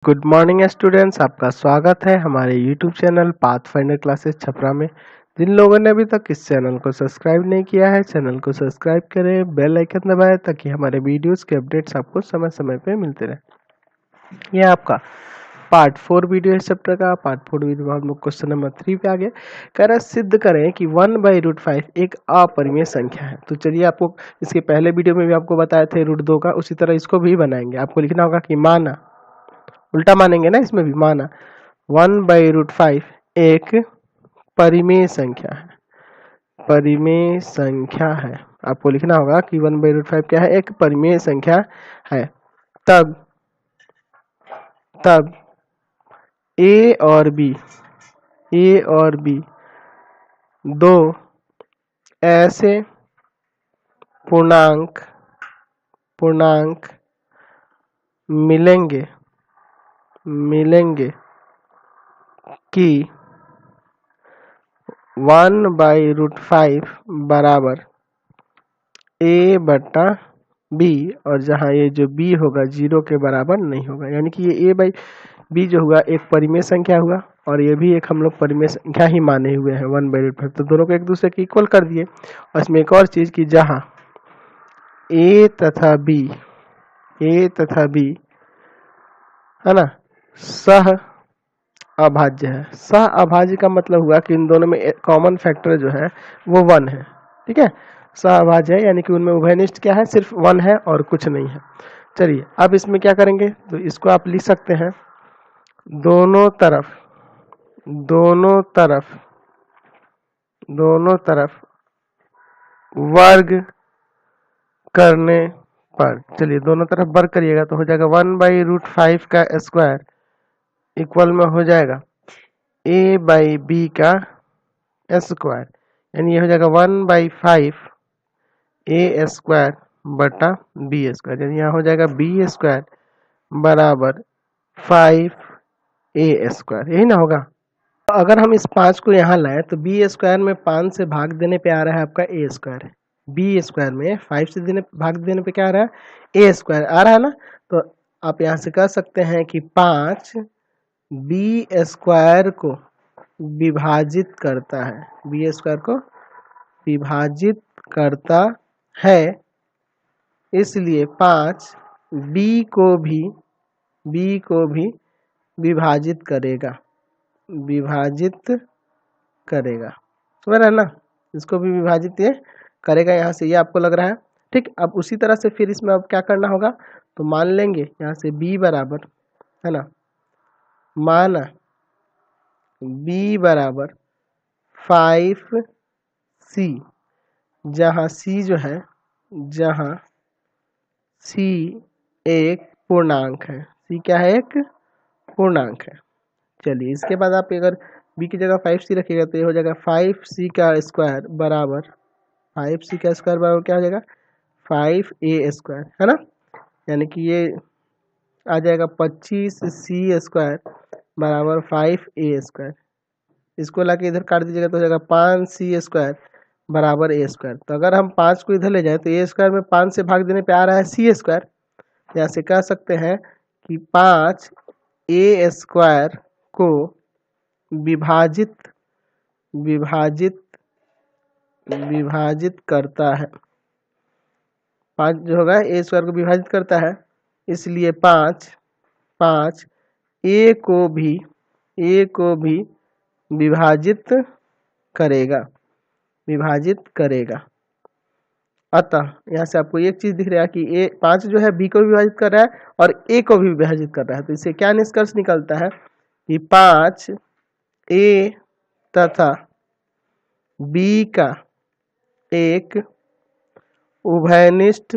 Good morning students, आपका स्वागत है हमारे YouTube channel pathfinder classes Chhapra में। जिन लोगों ने अभी तक इस चैनल को सब्सक्राइब नहीं किया है, चैनल को सब्सक्राइब करें, बेल आइकन दबाएं ताकि हमारे वीडियोस के अपडेट्स आपको समय समय पे मिलते रहे। यह आपका पार्ट 4 वीडियो इस चैप्टर का। पार्ट 4 वीडियो में हम लोग क्वेश्चन नंबर 3 पे आ गए। कह रहा है सिद्ध करें कि 1/√5 एक अपरिमेय संख्या है। तो चलिए, आपको इसके पहले वीडियो में भी आपको बताए थे √2 का, उसी तरह इसको भी बनाएंगे। आपको लिखना होगा कि माना, उल्टा मानेंगे ना, इसमें भी माना 1/√5 एक परिमेय संख्या है। परिमेय संख्या है, आपको लिखना होगा कि 1/√5 क्या है, एक परिमेय संख्या है। तब ए और बी दो ऐसे पूर्णांक मिलेंगे कि 1/√5 बराबर a/b, और जहां ये जो b होगा 0 के बराबर नहीं होगा। यानी कि ये a/b जो हुआ एक परिमेय संख्या हुआ, और ये भी एक हम लोग परिमेय संख्या ही माने हुए हैं 1/√5। तो दोनों को एक दूसरे के इक्वल कर दिए। और इसमें एक और चीज कि जहां a तथा b है ना, सह अभाज्य है। सह अभाज्य का मतलब हुआ कि इन दोनों में कॉमन फैक्टर जो है वो 1 है। ठीक है, सह अभाज्य है यानी कि उनमें उभयनिष्ठ क्या है, सिर्फ 1 है और कुछ नहीं है। चलिए, अब इसमें क्या करेंगे, तो इसको आप लिख सकते हैं दोनों तरफ वर्ग करने पर। चलिए, दोनों तरफ वर्ग करिएगा तो हो जाएगा 1/√5 का स्क्वायर इक्वल में हो जाएगा a/b का स्क्वायर, यानी ये हो जाएगा 1/5 a स्क्वायर बटा b स्क्वायर, यानी यहाँ हो जाएगा b स्क्वायर बराबर 5a स्क्वायर, यही ना होगा। तो अगर हम इस 5 को यहाँ लाए तो b स्क्वायर में 5 से भाग देने पे आ रहा है आपका a स्क्वायर। b स्क्वायर में 5 से भाग देने पे क्या आ रहा है, a स्क्वायर आ रहा है ना। तो आप यहाँ से कह सकते हैं कि 5 b स्क्वायर को विभाजित करता है, b स्क्वायर को विभाजित करता है, इसलिए 5 b को भी विभाजित करेगा समझ रहे हैं ना, इसको भी विभाजित ये करेगा। यहाँ से ये आपको लग रहा है ठीक। अब उसी तरह से फिर इसमें अब क्या करना होगा, तो मान लेंगे यहाँ से b बराबर है ना, माना b बराबर 5c, जहाँ c जो है, जहाँ c एक पूर्णांक है। c क्या है, एक पूर्णांक है। चलिए, इसके बाद आप अगर b की जगह 5c रखिएगा तो ये हो जाएगा 5c का स्क्वायर बराबर क्या हो जाएगा, 5a स्क्वायर, है ना। यानी कि ये आ जाएगा 25c स्क्वायर बराबर 5a स्क्वायर। इसको लाके इधर काट दीजिएगा तो हो जाएगा 5c स्क्वायर बराबर a स्क्वायर। तो अगर हम 5 को इधर ले जाए तो a स्क्वायर में 5 से भाग देने पे आ रहा है c स्क्वायर। यहाँ से कह सकते हैं कि 5a स्क्वायर को विभाजित करता है। 5 जो होगा a स्क्वायर को विभाजित करता है, इसलिए 5 a को भी विभाजित करेगा। अतः यहाँ से आपको एक चीज दिख रहा है कि a 5 जो है b को भी विभाजित कर रहा है और a को भी विभाजित कर रहा है। तो इससे क्या निष्कर्ष निकलता है कि 5 a तथा b का एक उभयनिष्ठ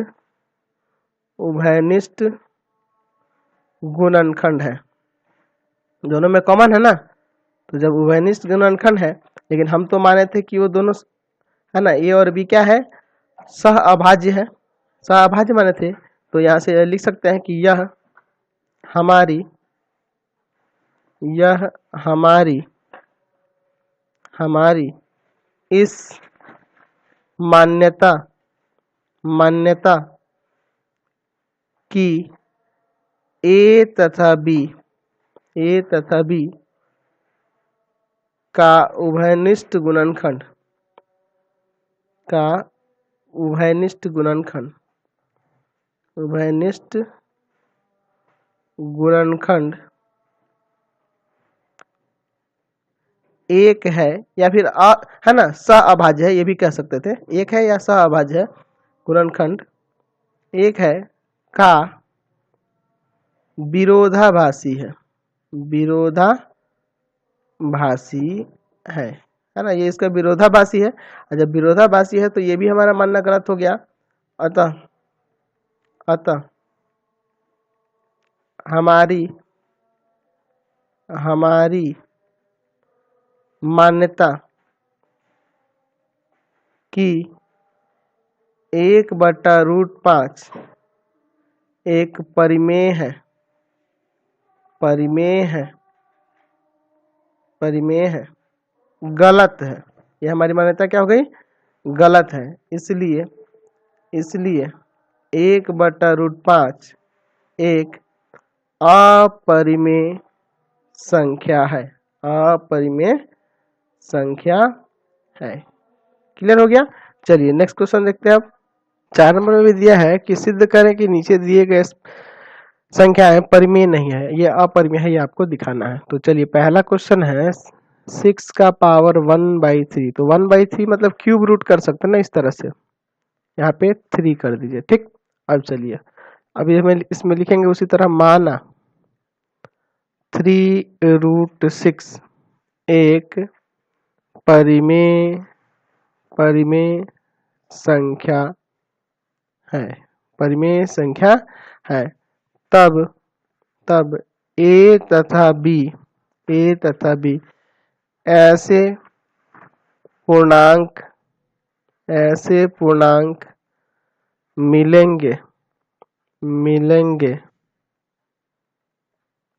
गुणनखंड है। दोनों में कॉमन है ना, तो जब उभयनिष्ठ गुणनखंड है, लेकिन हम तो माने थे कि वो दोनों है ना, a और b क्या है, सह अभाज्य है। सह अभाज्य माने थे, तो यहाँ से लिख सकते हैं कि यह हमारी इस मान्यता कि a तथा b ए तथा बी का उभयनिष्ठ गुणनखंड उभयनिष्ठ गुणनखंड एक है या फिर है ना, सअभाज्य है, ये भी कह सकते थे। एक है या सअभाज्य है, गुणनखंड एक है का विरोधाभासी है ना, ये इसका विरोधाभासी है। और जब विरोधाभासी है तो ये भी हमारा मानना गलत हो गया। अतः हमारी मान्यता कि 1/√5 एक परिमेय है गलत है। ये हमारी मान्यता क्या हो गई? गलत है। इसलिए 1/√5 एक अपरिमेय संख्या है। क्लियर हो गया? चलिए नेक्स्ट क्वेश्चन देखते हैं। अब 4 नंबर में भी दिया है कि सिद्ध करें कि नीचे दिए गए संख्याएं परिमेय नहीं है, ये अपरिमेय है, ये आपको दिखाना है। तो चलिए पहला क्वेश्चन है 6 का पावर 1/3। तो 1/3 मतलब क्यूब रूट कर सकते हैं ना, इस तरह से यहाँ पे 3 कर दीजिए। ठीक, अब चलिए अभी हमें इसमें लिखेंगे उसी तरह, माना 3√6 एक परिमेय संख्या है, तब ए तथा बी ऐसे पूर्णांक मिलेंगे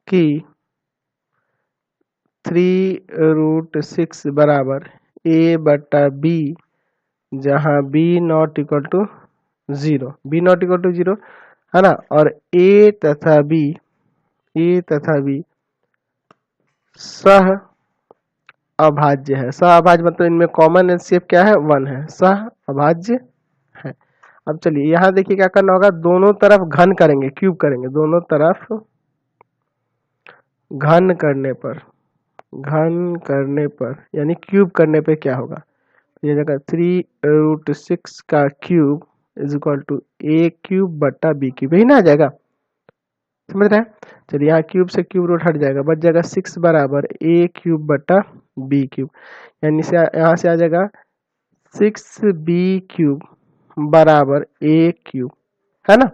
कि 3√6 बराबर a/b, जहां b नॉट इक्वल टू 0 है ना। और a तथा b सह अभाज्य है। सह अभाज्य मतलब इनमें कॉमन एलसीएम क्या है? 1 है, सह अभाज्य है। अब चलिए यहाँ देखिए क्या करना होगा, दोनों तरफ घन करेंगे, क्यूब करेंगे। दोनों तरफ घन करने पर यानी क्यूब करने पे क्या होगा, ये जगह 3√6 का cube is equal to a³/b³, यही ना आ जाएगा, समझ रहे हैं? चलिए यहाँ क्यूब से क्यूब रूट हट जाएगा, बच जाएगा 6 बराबर a³/b³, यानी से यहाँ से आ जाएगा 6b³ बराबर a³, है ना।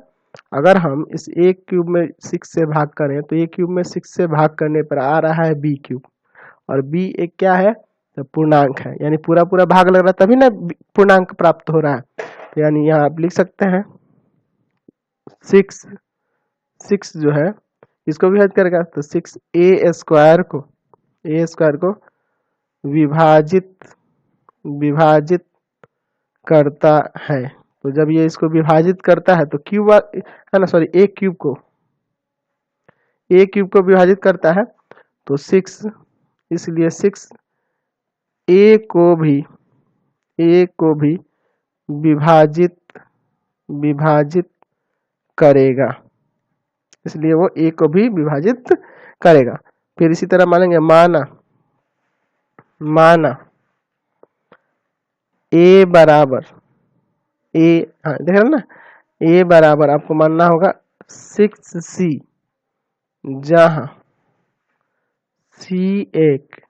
अगर हम इस a³ में 6 से भाग करें तो a³ में 6 से भाग करने पर आ रहा है b³, और b एक क्या है? तो पूर्णांक है, यानी पूरा भाग लग रहा है तभी ना पूर्णांक प्राप्त हो रहा है। तो यानी यहाँ आप लिख सकते हैं 6 जो है इसको विभाजित करेगा तो 6a² को विभाजित करता है। तो जब ये इसको विभाजित करता है तो क्यूब है ना, सॉरी a³ को विभाजित करता है तो 6, इसलिए 6 a को भी विभाजित करेगा, इसलिए वो a को भी विभाजित करेगा। फिर इसी तरह मानेंगे, माना a बराबर हाँ देख रहे ना, a बराबर आपको मानना होगा 6c, जहां c एक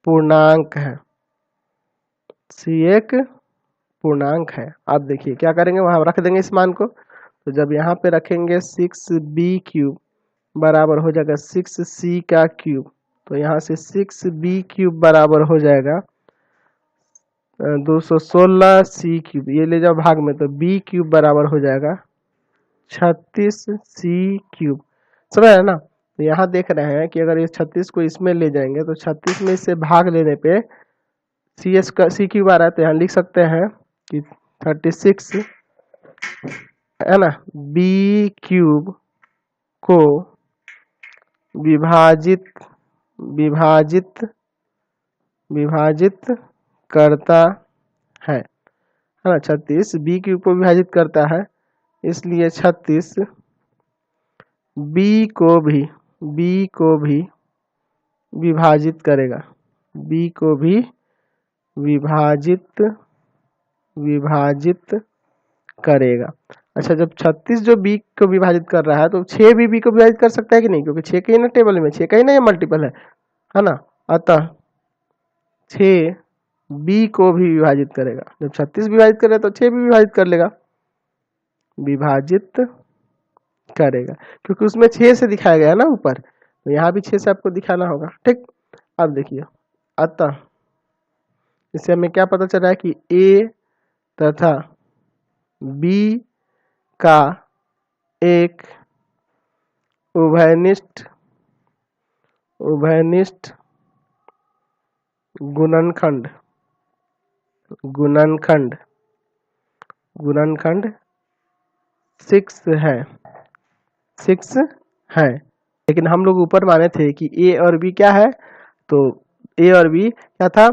पूर्णांक है। आप देखिए क्या करेंगे, वहां रख देंगे इस मान को। तो जब यहाँ पे रखेंगे 6b³ बराबर हो जाएगा 6c का क्यूब, तो यहाँ से 6b³ बराबर हो जाएगा 216c³, ये ले जाओ भाग में, तो b³ बराबर हो जाएगा 36c³। समझ रहे हैं ना। तो यहाँ देख रहे हैं कि अगर ये 36 को इसमें ले जाएंगे तो 36 में इससे भाग लेने पे c³ आ रहा है, तो यहाँ लिख सकते हैं कि 36 है ना b³ को विभाजित विभाजित विभाजित करता है ना। 36 बी के ऊपर विभाजित करता है, इसलिए 36 बी को भी विभाजित करेगा, बी को भी विभाजित करेगा। अच्छा, जब 36 जो बी को विभाजित कर रहा है तो 6 भी बी को विभाजित कर सकता है कि नहीं, क्योंकि 6 का ही ना टेबल में, 6 का ही ना ये मल्टीपल है ना। अतः 6 बी को भी विभाजित करेगा। जब 36 विभाजित करेगा तो 6 भी विभाजित कर लेगा, विभाजित करेगा, क्योंकि उसमें 6 से दिखाया गया है ना ऊपर, तो यहाँ भी 6 से आपको दिखाना होगा। ठीक, अब देखिए, अतः इससे हमें क्या पता चल रहा है कि ए तथा बी का एक उभयनिष्ठ गुणनखंड 6 है। लेकिन हम लोग ऊपर माने थे कि ए और बी क्या है, तो ए और बी क्या था,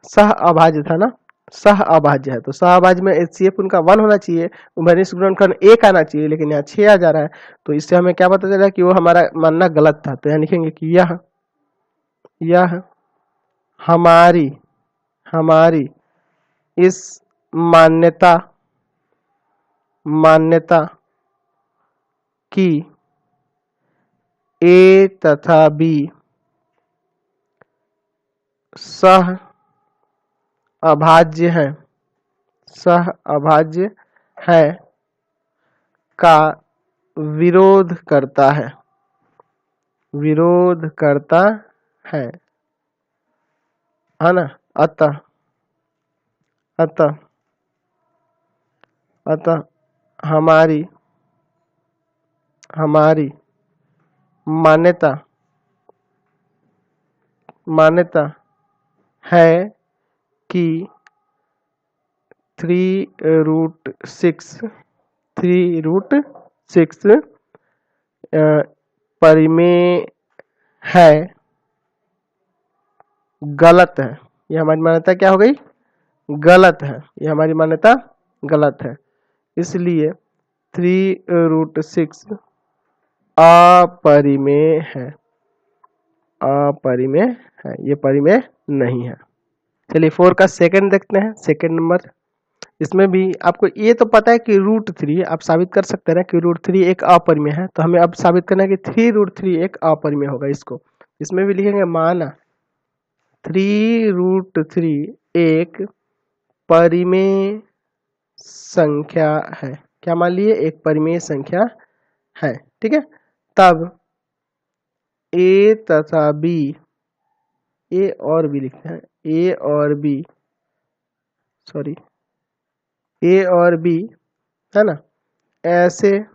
सह अभाज्य था ना, सह अभाज्य है, तो सह अभाज्य में HCF उनका 1 होना चाहिए, उभयनिष्ठ गुणनखंड 1 आना चाहिए, लेकिन यहाँ 6 आ जा रहा है। तो इससे हमें क्या पता चला कि वो हमारा मानना गलत था। तो यहाँ लिखेंगे कि यह हमारी इस मान्यता कि ए तथा बी सह अभाज्य है का विरोध करता है ना। अतः हमारी मान्यता है कि 3√6 परिमेय है, गलत है। ये हमारी मान्यता क्या हो गई, गलत है, ये हमारी मान्यता गलत है। इसलिए 3√6 अपरिमेय है, ये परिमेय नहीं है। चलिए 4 का सेकंड देखते हैं, सेकंड नंबर। इसमें भी आपको ये तो पता है कि √3 आप साबित कर सकते हैं ना कि √3 एक अपरिमेय है, तो हमें अब साबित करना है कि 3√3 एक अपरिमेय होगा। इसको इसमें भी लिखेंगे, माना 3√3 एक परिमेय संख्या है। क्या मान लिए, एक परिमेय संख्या है। ठीक है, तब ए तथा बी, ए और बी लिखते हैं, ए और बी है ना, ऐसे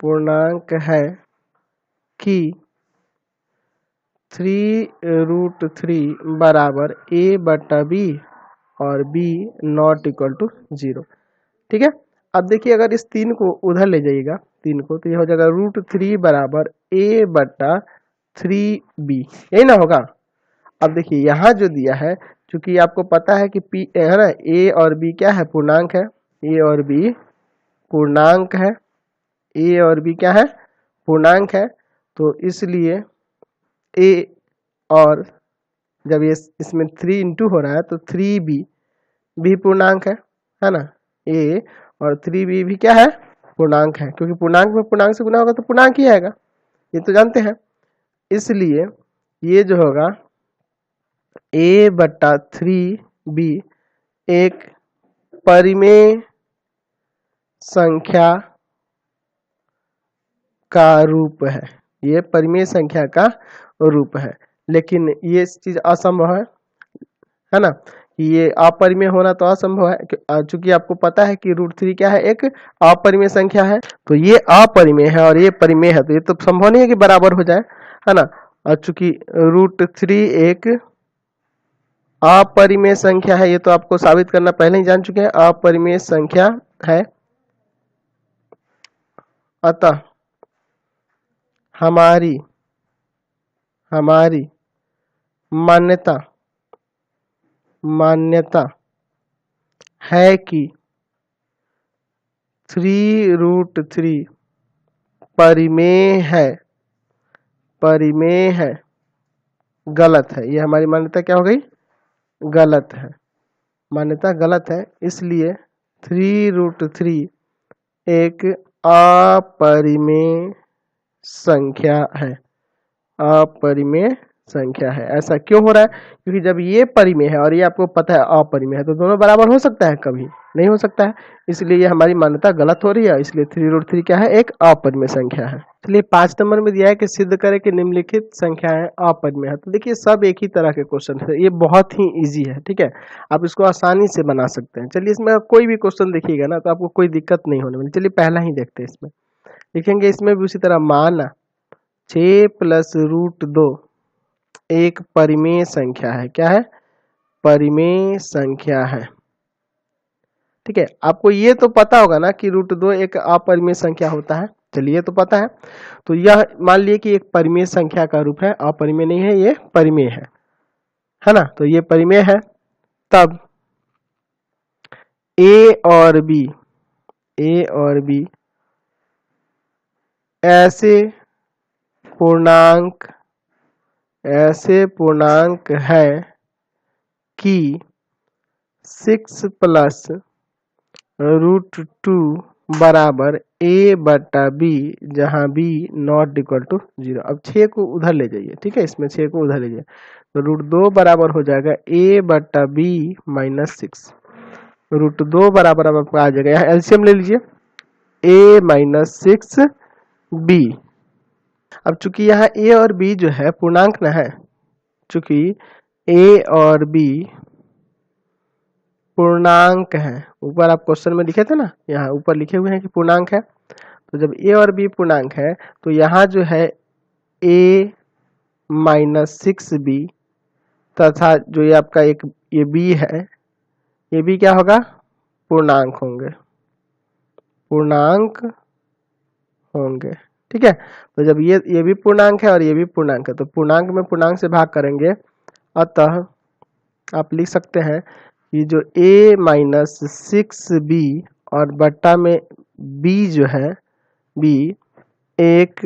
पूर्णांक है कि 3√3 बराबर a बटा b और b नॉट इक्वल टू 0। ठीक है, अब देखिए अगर इस 3 को उधर ले जाइएगा, 3 को, तो ये हो जाएगा √3 बराबर a बटा 3b, यही ना होगा। अब देखिए यहाँ जो दिया है, क्योंकि आपको पता है कि p है ना, a और b क्या है, पूर्णांक है, a और b पूर्णांक है, a और b क्या है, पूर्णांक है। तो इसलिए a और जब ये इसमें 3 इंटू हो रहा है तो 3b भी पूर्णांक है ना, a और 3b भी क्या है, पूर्णांक है, क्योंकि पूर्णांक में पूर्णांक से गुना होगा तो पूर्णांक ही आएगा, ये तो जानते हैं। इसलिए ये जो होगा a बटा 3b एक परिमेय संख्या का रूप है, ये परिमेय संख्या का रूप है। लेकिन ये चीज असंभव है ना, कि ये अपरिमेय होना तो असंभव है, चूंकि आपको पता है कि √3 क्या है, एक अपरिमेय संख्या है, तो ये अपरिमेय है और ये परिमेय है, तो ये तो संभव नहीं है कि बराबर हो जाए, है ना। और चूंकि √3 एक अपरिमेय संख्या है, ये तो आपको साबित करना पहले ही जान चुके हैं, अपरिमेय संख्या है, अतः हमारी मान्यता है कि 3√3 परिमेय है। गलत है, ये हमारी मान्यता क्या हो गई? गलत है, मान्यता गलत है। इसलिए 3√3 एक अपरिमेय संख्या है, अपरिमेय संख्या है। ऐसा क्यों हो रहा है? क्योंकि जब ये परिमेय है और ये आपको पता है अपरिमेय है, तो दोनों बराबर हो सकता है? कभी नहीं हो सकता है। इसलिए ये हमारी मान्यता गलत हो रही है। इसलिए 3√3 क्या है? एक अपरिमेय संख्या है। चलिए 5 नंबर में दिया है कि सिद्ध करें कि निम्नलिखित संख्याएं अपरिमेय है। तो देखिए सब एक ही तरह के क्वेश्चन है, ये बहुत ही इजी है, ठीक है, आप इसको आसानी से बना सकते हैं। चलिए इसमें कोई भी क्वेश्चन देखिएगा ना तो आपको कोई दिक्कत नहीं होने वाली। चलिए पहला ही देखते हैं। इसमें लिखेंगे, इसमें भी उसी तरह मान 6 + √2 एक परिमेय संख्या है। क्या है? परिमेय संख्या है, ठीक है। आपको ये तो पता होगा ना कि √2 एक अपरिमेय संख्या होता है। चलिए तो पता है। तो यह मान लिए कि एक परिमेय संख्या का रूप है, अपरिमेय नहीं है, ये परिमेय है ना। तो ये परिमेय है। तब ए और बी ऐसे पूर्णांक है कि 6 + √2 बराबर a/b, जहां b ≠ 0। अब 6 को उधर ले जाइए, ठीक है, इसमें 6 को उधर ले जाइए तो √2 बराबर हो जाएगा a/b - 6। √2 बराबर अब आपका आ जाएगा, यहाँ एलसीएम ले लीजिए, a - 6b। अब चूंकि यहाँ a और b जो है पूर्णांक न है, चूंकि a और b पूर्णांक है, ऊपर आप क्वेश्चन में लिखे थे ना, यहाँ ऊपर लिखे हुए हैं कि पूर्णांक है। तो जब a और b पूर्णांक है तो यहाँ जो है a - 6b तथा जो ये आपका एक ये b है, ये b क्या होगा? पूर्णांक होंगे, ठीक है। तो जब ये भी पूर्णांक है और ये भी पूर्णांक है, तो पूर्णांक में पूर्णांक से भाग करेंगे। अतः आप लिख सकते हैं कि जो a - 6b और बट्टा में b जो है, b एक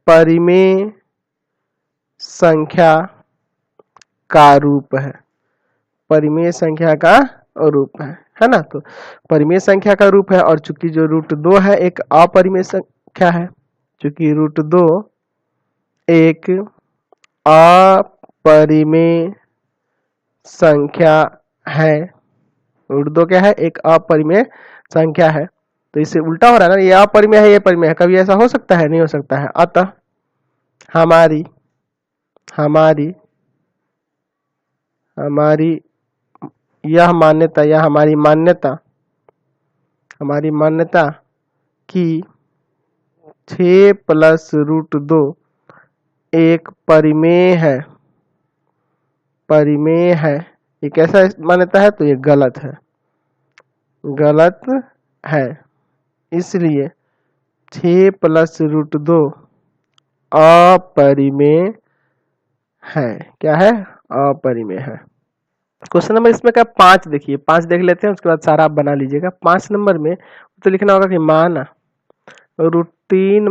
परिमेय संख्या का रूप है, परिमेय संख्या का रूप है ना। तो परिमेय संख्या का रूप है, और चूंकि जो √2 है एक अपरिमेय संख्या है, चूंकि √2 एक अपरिमेय संख्या है, √2 क्या है? एक अपरिमेय संख्या है। तो इससे उल्टा हो रहा है ना, ये अपरिमेय है, ये परिमेय है, कभी ऐसा हो सकता है? नहीं हो सकता है। अतः हमारी यह मान्यता या हमारी मान्यता कि 6 + √2 एक परिमेय है, ये कैसा मान्यता है? तो ये गलत है। इसलिए 6 + √2 अपरिमेय है। क्या है? अपरिमेय है। क्वेश्चन नंबर इसमें क्या 5 देखिए, 5 देख लेते हैं, उसके बाद सारा आप बना लीजिएगा। 5 नंबर में तो लिखना होगा कि मान √3 -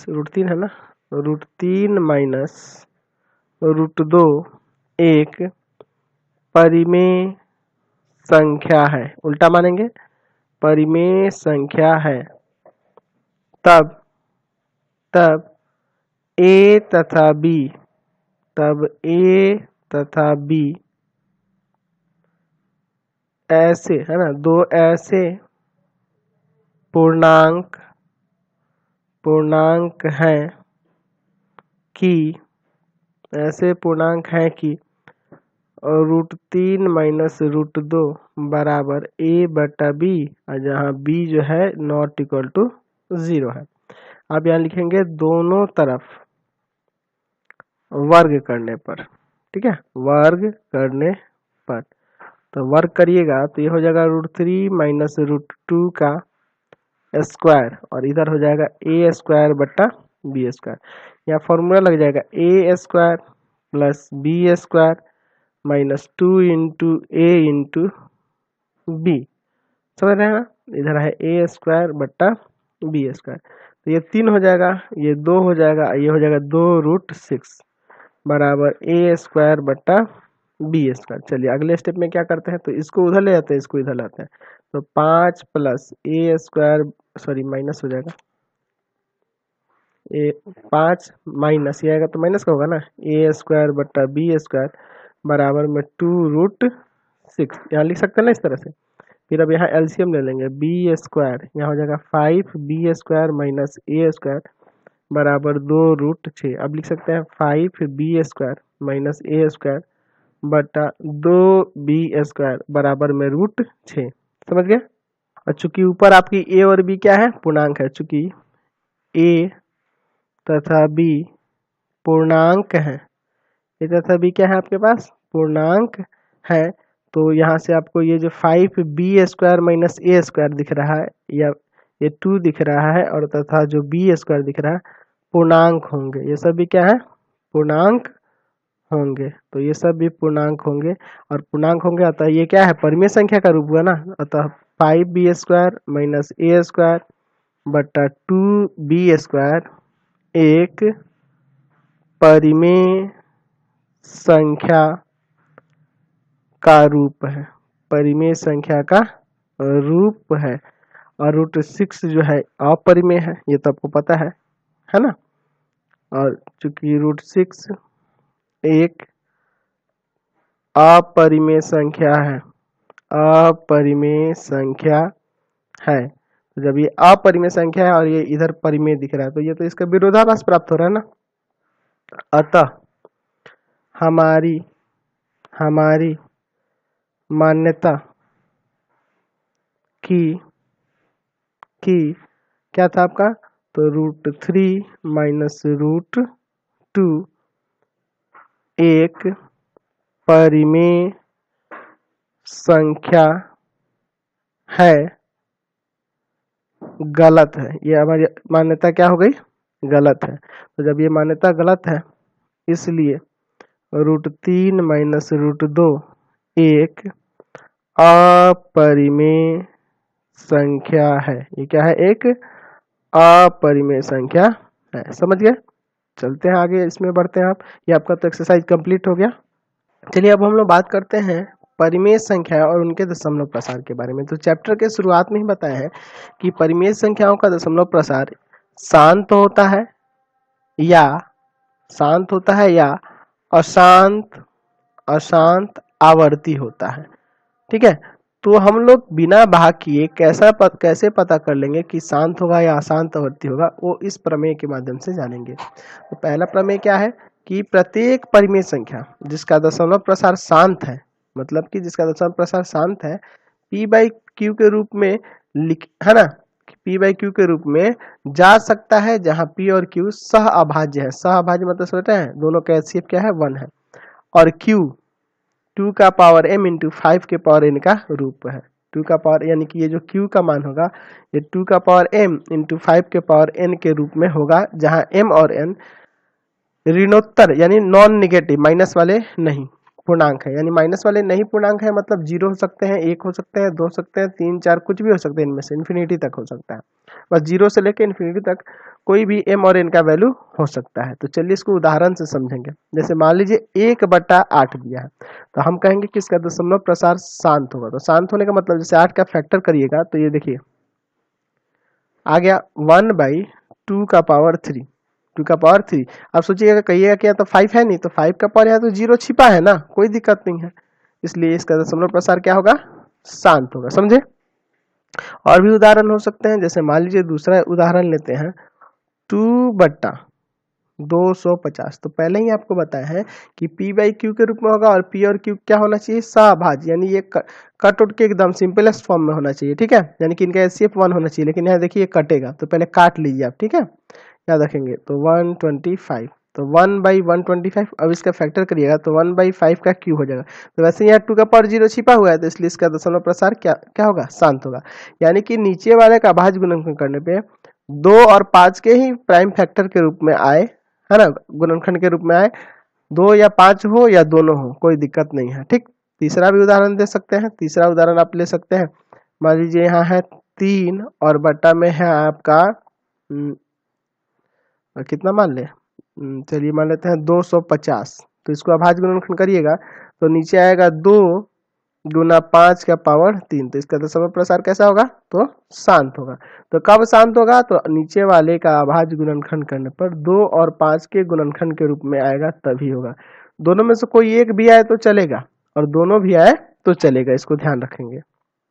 √3 है ना, √3 - √2 एक परिमेय संख्या है। उल्टा मानेंगे, परिमेय संख्या है। तब a तथा b ऐसे, है ना, दो ऐसे पूर्णांक हैं कि √3 - √2 बराबर a/b, और जहाँ b जो है ≠ 0 है। आप यहाँ लिखेंगे दोनों तरफ वर्ग करने पर, ठीक है, वर्ग करने पर। तो वर्ग करिएगा तो ये हो जाएगा √3 - √2 का स्क्वायर और इधर हो जाएगा ए स्क्वायर बट्टा बी स्क्वायर। यहाँ फॉर्मूला लग जाएगा A square plus B square minus 2 into A into B. समझ रहे हैं ना, इधर है ए स्क्वायर बट्टा बी स्क्वायर, तो ये 3 हो जाएगा, ये 2 हो जाएगा, ये हो जाएगा 2√6 बराबर ए स्क्वायर बट्टा बी स्क्वायर। चलिए अगले स्टेप में क्या करते हैं, तो इसको उधर ले जाते हैं, इसको इधर लाते हैं, तो 5 प्लस ए स्क्वायर सॉरी माइनस हो जाएगा, ए 5 माइनस ये आएगा तो माइनस का होगा ना, ए स्क्वायर बट्टा बी स्क्वायर बराबर में 2√6 यहाँ लिख सकते हैं ना इस तरह से। फिर अब यहाँ एलसीएम ले लेंगे, बी स्क्वायर यहाँ हो जाएगा 5 बी स्क्वायर माइनस ए स्क्वायर बराबर 2√6। अब लिख सकते हैं 5 बी स्क्वायर माइनस ए स्क्वायर बटा 2 बी स्क्वायर बराबर में √6। समझ गए। और चूंकि ऊपर आपकी ए और बी क्या है, पूर्णांक है, चूंकि ए तथा बी पूर्णांक है, ए तथा बी क्या है आपके पास, पूर्णांक है, तो यहाँ से आपको ये जो 5 बी स्क्वायर माइनस ए स्क्वायर दिख रहा है या ये 2 दिख रहा है और तथा जो बी स्क्वायर दिख रहा है पूर्णांक होंगे, ये सब भी क्या है, पूर्णांक होंगे, तो ये सब भी पूर्णांक होंगे और पूर्णांक होंगे, अतः ये क्या है, परिमेय संख्या का रूप हुआ ना, अतः 5 बी स्क्वायर माइनस ए स्क्वायर बटा 2 बी स्क्वायर एक परिमेय संख्या का रूप है, परिमेय संख्या का रूप है। और √6 जो है अपरिमेय है, ये तो आपको पता है ना, और चूंकि √6 एक अपरिमेय संख्या है, अपरिमेय संख्या है, तो जब ये अपरिमेय संख्या है और ये इधर परिमेय दिख रहा है, तो ये तो इसका विरोधाभास प्राप्त हो रहा है ना, अतः हमारी मान्यता की क्या था आपका, तो √3 माइनस √2 एक परिमेय संख्या है, गलत है। ये हमारी मान्यता क्या हो गई, गलत है। तो जब ये मान्यता गलत है, इसलिए √3 माइनस √2 एक अपरिमेय संख्या है। ये क्या है, एक अपरिमेय संख्या है। समझ गए। चलते हैं आगे, इसमें बढ़ते हैं आप। ये आपका तो एक्सरसाइज कंप्लीट हो गया। चलिए अब हम लोग बात करते हैं परिमेय संख्या और उनके दशमलव प्रसार के बारे में। तो चैप्टर के शुरुआत में ही बताया है कि परिमेय संख्याओं का दशमलव प्रसार शांत होता है या अशांत आवर्ती होता है। ठीक है, तो हम लोग बिना भाग किए कैसे पता कर लेंगे कि शांत होगा या अशांत आवर्ती होगा, वो इस प्रमेय के माध्यम से जानेंगे। तो पहला प्रमेय क्या है कि प्रत्येक परिमेय संख्या जिसका दशमलव प्रसार शांत है, मतलब कि जिसका दशमलव प्रसार शांत है, p/q के रूप में है ना, p/q के रूप में जा सकता है, जहां p और q सह अभाज्य है। सह अभाज्य मतलब समझते हैं, दोनों का HCF क्या है, 1 है, और q 2 का पावर m इंटू 5 के पावर n का रूप है। 2 का पावर यानी कि ये जो q का मान होगा, ये 2 का पावर m इंटू 5 के पावर n के रूप में होगा, जहां m और n ऋणोत्तर यानी नॉन निगेटिव, माइनस वाले नहीं पूर्णांक है। यानी माइनस वाले नहीं पूर्णांक है, मतलब 0 हो सकते हैं, 1 हो सकते हैं, 2 हो सकते हैं, 3 4 कुछ भी हो सकते हैं, इनमें से इन्फिनिटी तक हो सकता है। बस 0 से लेकर इन्फिनिटी तक कोई भी m और n का वैल्यू हो सकता है। तो चलिए इसको उदाहरण से समझेंगे। जैसे मान लीजिए 1/8 दिया है, तो हम कहेंगे कि इसका दशमलव प्रसार शांत होगा। तो शांत होने का मतलब जैसे 8 का फैक्टर करिएगा, तो ये देखिए आ गया 1/2 का पावर 3, 2 का पावर 3। अब सोचिएगा, कहिएगा क्या, तो 5 है नहीं, तो 5 का पावर है तो 0 छिपा है ना, कोई दिक्कत नहीं है, इसलिए इसका दशमलव प्रसार क्या होगा, शांत होगा। समझे। और भी उदाहरण हो सकते हैं, जैसे मान लीजिए दूसरा उदाहरण लेते हैं, 2/250। तो पहले ही आपको बताया है कि p/q के रूप में होगा, और p और q क्या होना चाहिए, सहभाज्य, यानी ये कट उठ के एकदम सिंपलेस्ट फॉर्म में होना चाहिए। ठीक है, यानी कि इनका HCF 1 होना चाहिए, लेकिन यहाँ देखिए कटेगा, तो पहले काट लीजिए आप। ठीक है, याद रखेंगे। तो 125 तो 1/125। अब इसका फैक्टर करिएगा तो 1/5 का क्यूब हो जाएगा। तो वैसे यहाँ 2 का पावर 0 छिपा हुआ है, तो इसलिए इसका दशमलव प्रसार क्या क्या होगा, शांत होगा। यानी कि नीचे वाले का अभाज्य गुणनखंड करने पे 2 और 5 के ही प्राइम फैक्टर के रूप में आए, है ना, गुणनखंड के रूप में आए, 2 या 5 हो या दोनों हो, कोई दिक्कत नहीं है। ठीक, तीसरा भी उदाहरण दे सकते हैं। तीसरा उदाहरण आप ले सकते हैं। मान लीजिए यहाँ है 3 और बट्टा में है आपका कितना मान ले, चलिए मान लेते हैं 250। तो इसको अभाज्य गुणनखंड करिएगा तो नीचे आएगा 2 गुना 5 का पावर 3। तो इसका दशमलव प्रसार कैसा होगा, तो शांत होगा। तो कब शांत होगा, तो नीचे वाले का अभाज्य गुणनखंड करने पर 2 और 5 के गुणनखंड के रूप में आएगा तभी होगा। दोनों में से कोई एक भी आए तो चलेगा और दोनों भी आए तो चलेगा, इसको ध्यान रखेंगे।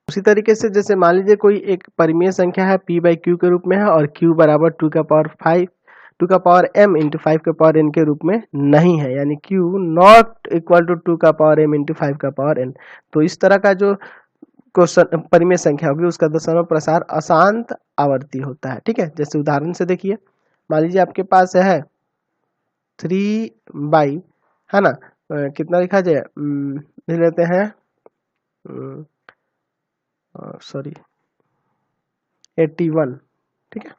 उसी तरीके से जैसे मान लीजिए कोई एक परिमेय संख्या है p/q के रूप में है और q बराबर 2 का पावर m इंटू 5 का पावर n के रूप में नहीं है, यानी q नॉट इक्वल टू 2 का पावर m इंटू 5 का पावर n। तो इस तरह का जो क्वेश्चन परिमेय संख्या होगी उसका दशमलव प्रसार अशांत आवर्ती होता है। ठीक है, जैसे उदाहरण से देखिए, मान लीजिए आपके पास है 3 है ना, कितना लिखा जाए, लिख लेते हैं सॉरी 81। ठीक है,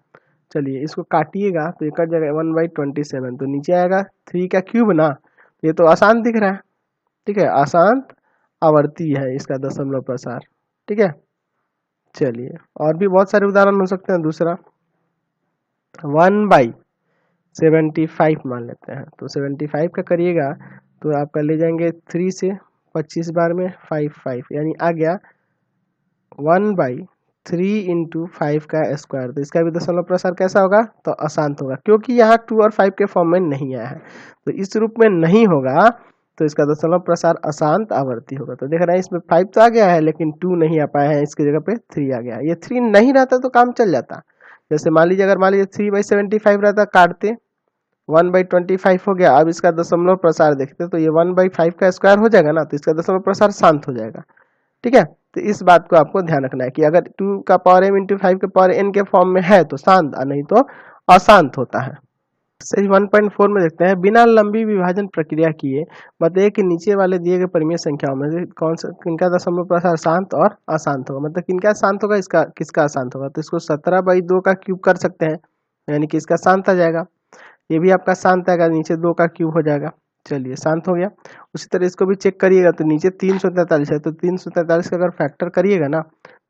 चलिए इसको काटिएगा तो ये कट जाएगा 1/27। तो नीचे आएगा 3 का क्यूब ना, ये तो अशांत दिख रहा है। ठीक है, अशांत आवर्ती है इसका दशमलव प्रसार। ठीक है, चलिए और भी बहुत सारे उदाहरण हो सकते हैं। दूसरा 1/75 मान लेते हैं। तो 75 का करिएगा तो आपका ले जाएंगे 3 से 25 बार में 5 यानी आ गया 1/3 इंटू 5 का स्क्वायर। तो इसका भी दशमलव प्रसार कैसा होगा, तो अशांत होगा, क्योंकि यहाँ 2 और 5 के फॉर्म में नहीं आया है। तो इस रूप में नहीं होगा तो इसका दशमलव प्रसार अशांत आवर्ती होगा। तो देख रहे हैं इसमें 5 तो आ गया है लेकिन 2 नहीं आ पाया है, इसकी जगह पे 3 आ गया है। ये 3 नहीं रहता तो काम चल जाता। जैसे मान लीजिए अगर मान लीजिए 3/75 रहता, काटते 1/25 हो गया। अब इसका दशमलव प्रसार देखते तो ये 1/5 का स्क्वायर हो जाएगा ना, तो इसका दशमलव प्रसार शांत हो जाएगा। ठीक है, तो इस बात को आपको ध्यान रखना है कि अगर 2 का पावर m इंटू 5 का पावर n के फॉर्म में है तो शांत, नहीं तो अशांत होता है। सही 1.4 में देखते हैं, बिना लंबी विभाजन प्रक्रिया किए बताइए कि नीचे वाले दिए गए परिमेय संख्याओं में से कौन सा किनका दशमलव प्रसार शांत और अशांत होगा। मतलब किनका शांत होगा, इसका किसका अशांत होगा। तो इसको 17/2 का क्यूब कर सकते हैं, यानी कि इसका शांत आ जाएगा। ये भी आपका शांत आएगा, नीचे 2 का क्यूब हो जाएगा। चलिए शांत हो गया। उसी तरह इसको भी चेक करिएगा तो नीचे 343 है, तो 343 का अगर फैक्टर करिएगा ना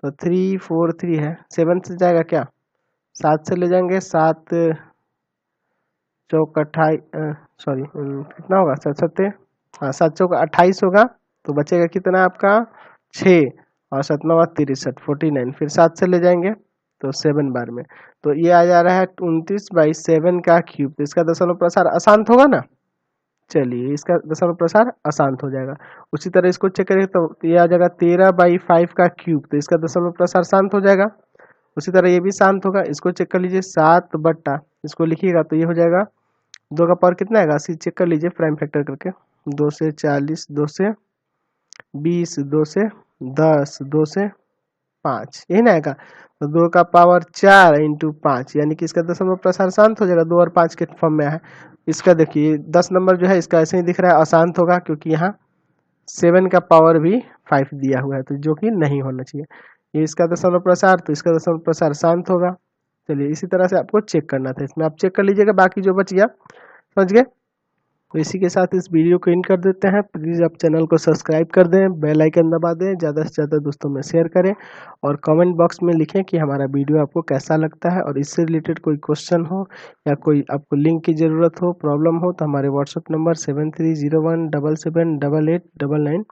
तो 343 है, 7 से जाएगा क्या, 7 से ले जाएंगे, 7 चौक 28, सॉरी कितना होगा, 7 हाँ 7 चौक 28 होगा। तो बचेगा कितना आपका 6 और 7 9 63 49। फिर 7 से ले जाएंगे तो 7 बार में, तो ये आ जा रहा है 29/7 का क्यूब। तो इसका दशमलव प्रसार अशांत होगा ना। चलिए इसका दशमलव प्रसार अशांत हो जाएगा। उसी तरह इसको चेक करें तो ये आ जाएगा 13/5 का क्यूब। तो इसका दशमलव प्रसार शांत हो जाएगा। उसी तरह ये भी शांत होगा। इसको चेक कर लीजिए 7 बट्टा, इसको लिखिएगा तो ये हो जाएगा 2 का पावर कितना आएगा 80। चेक कर लीजिए प्राइम फैक्टर करके, 2 से 40, 2 से 20, 2 से 10, 2 से 5, यही ना आएगा। तो 2 का पावर 4 इंटू 5, यानी कि इसका दशमलव प्रसार शांत हो जाएगा। 2 और 5 के फॉर्म में है। इसका देखिए 10 नंबर जो है इसका ऐसे ही दिख रहा है, अशांत होगा, क्योंकि यहाँ 7 का पावर भी 5 दिया हुआ है, तो जो कि नहीं होना चाहिए। ये इसका दशमलव प्रसार, तो इसका दशमलव प्रसार शांत होगा। चलिए इसी तरह से आपको चेक करना था, इसमें आप चेक कर लीजिएगा, बाकी जो बच गया समझ गए। तो इसी के साथ इस वीडियो को एंड कर देते हैं। प्लीज़ आप चैनल को सब्सक्राइब कर दें, बेल आइकन दबा दें, ज़्यादा से ज़्यादा दोस्तों में शेयर करें और कमेंट बॉक्स में लिखें कि हमारा वीडियो आपको कैसा लगता है। और इससे रिलेटेड कोई क्वेश्चन हो या कोई आपको लिंक की ज़रूरत हो, प्रॉब्लम हो, तो हमारे व्हाट्सअप नंबर 7301778899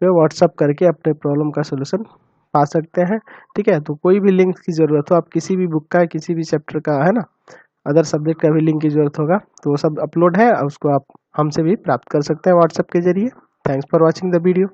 पे व्हाट्सअप करके अपने प्रॉब्लम का सोल्यूशन पा सकते हैं। ठीक है, तो कोई भी लिंक की ज़रूरत हो, आप किसी भी बुक का, किसी भी चैप्टर का, है ना, अदर सब्जेक्ट का भी लिंक की जरूरत होगा तो वो सब अपलोड है, उसको आप हमसे भी प्राप्त कर सकते हैं व्हाट्सएप के जरिए। Thanks for watching the video.